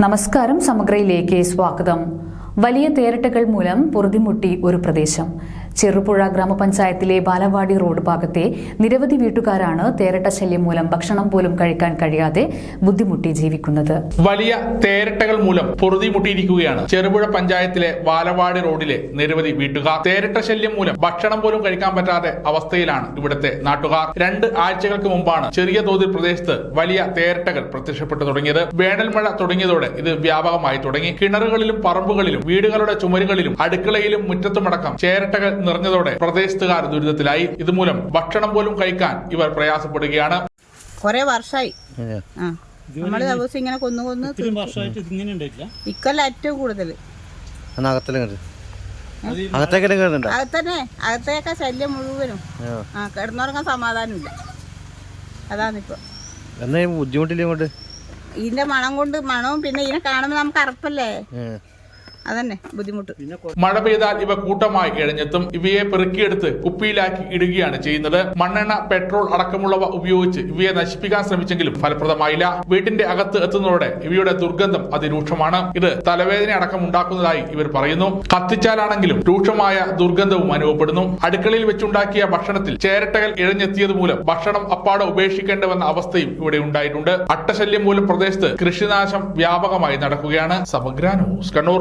നമസ്കാരം. സമഗ്രയിലേക്ക് സ്വാഗതം. വലിയ തേരട്ടകൾ മൂലം പൊറുതിമുട്ടി ഒരു പ്രദേശം. ചെറുപുഴ ഗ്രാമപഞ്ചായത്തിലെ ബാലവാടി റോഡ് ഭാഗത്തെ നിരവധി വീട്ടുകാരാണ് തേരട്ട ശല്യം മൂലം ഭക്ഷണം പോലും കഴിക്കാൻ കഴിയാതെ ബുദ്ധിമുട്ടി ജീവിക്കുന്നത്. വലിയ തേരട്ടകൾ മൂലം പൊറുതിമുട്ടിയിരിക്കുകയാണ് ചെറുപുഴ പഞ്ചായത്തിലെ ബാലവാടി റോഡിലെ നിരവധി വീട്ടുകാർ. തേരട്ട ശല്യം മൂലം ഭക്ഷണം പോലും കഴിക്കാൻ പറ്റാത്ത അവസ്ഥയിലാണ് ഇവിടുത്തെ നാട്ടുകാർ. 2 ആഴ്ചകൾക്ക് മുമ്പാണ് ചെറിയ തോതിൽ പ്രദേശത്ത് വലിയ തേരട്ടകൾ പ്രത്യക്ഷപ്പെട്ടു തുടങ്ങിയത്. വേനൽ മഴ തുടങ്ങിയതോടെ ഇത് വ്യാപകമായി തുടങ്ങി. കിണറുകളിലും പറമ്പുകളിലും വീടുകളുടെ ചുമരുകളിലും അടുക്കളയിലും മുറ്റത്തുമടക്കം ചേരട്ടകൾ നിറഞ്ഞതോടെ പ്രദേശത്തുകാർ ദുരിതത്തിലായി. ഇതുമൂലം ഭക്ഷണം പോലും കഴിക്കാൻ ഇവർ പ്രയാസപ്പെടുകയാണ്. കുറെ വർഷമായി നമ്മള് ദിവസം ഇങ്ങനെ കൊന്നു ഇക്കൊല്ലം ഏറ്റവും കൂടുതൽ അകത്തേക്ക ശല്യം മുഴുവനും കിടന്നുറങ്ങാൻ സമാധാനമില്ല. അതാണിപ്പോ ബുദ്ധിമുട്ടില്ല. ഇതിന്റെ മണവും പിന്നെ ഇതിനെ കാണുമ്പോ നമുക്ക് അറപ്പല്ലേ, അതന്നെ ബുദ്ധിമുട്ട്. മഴ പെയ്താൽ ഇവ കൂട്ടമായി ഇഴഞ്ഞെത്തും. ഇവയെ പെറുക്കിയെടുത്ത് കുപ്പിയിലാക്കി ഇടുകയാണ് ചെയ്യുന്നത്. മണ്ണെണ്ണ, പെട്രോൾ അടക്കമുള്ളവ ഉപയോഗിച്ച് ഇവയെ നശിപ്പിക്കാൻ ശ്രമിച്ചെങ്കിലും ഫലപ്രദമായില്ല. വീട്ടിന്റെ അകത്ത് എത്തുന്നതോടെ ഇവയുടെ ദുർഗന്ധം അതിരൂക്ഷമാണ്. ഇത് തലവേദന അടക്കം ഉണ്ടാക്കുന്നതായി ഇവർ പറയുന്നു. കത്തിച്ചാലാണെങ്കിലും രൂക്ഷമായ ദുർഗന്ധവും അനുഭവപ്പെടുന്നു. അടുക്കളയിൽ വെച്ചുണ്ടാക്കിയ ഭക്ഷണത്തിൽ ചേരട്ടകൾ ഇഴഞ്ഞെത്തിയത് മൂലം ഭക്ഷണം അപ്പാടെ ഉപേക്ഷിക്കേണ്ടി വന്ന അവസ്ഥയും ഇവിടെ ഉണ്ടായിട്ടുണ്ട്. അട്ടശല്യം മൂലം പ്രദേശത്ത് കൃഷിനാശം വ്യാപകമായി നടക്കുകയാണ്. സമഗ്ര ന്യൂസ്, കണ്ണൂർ.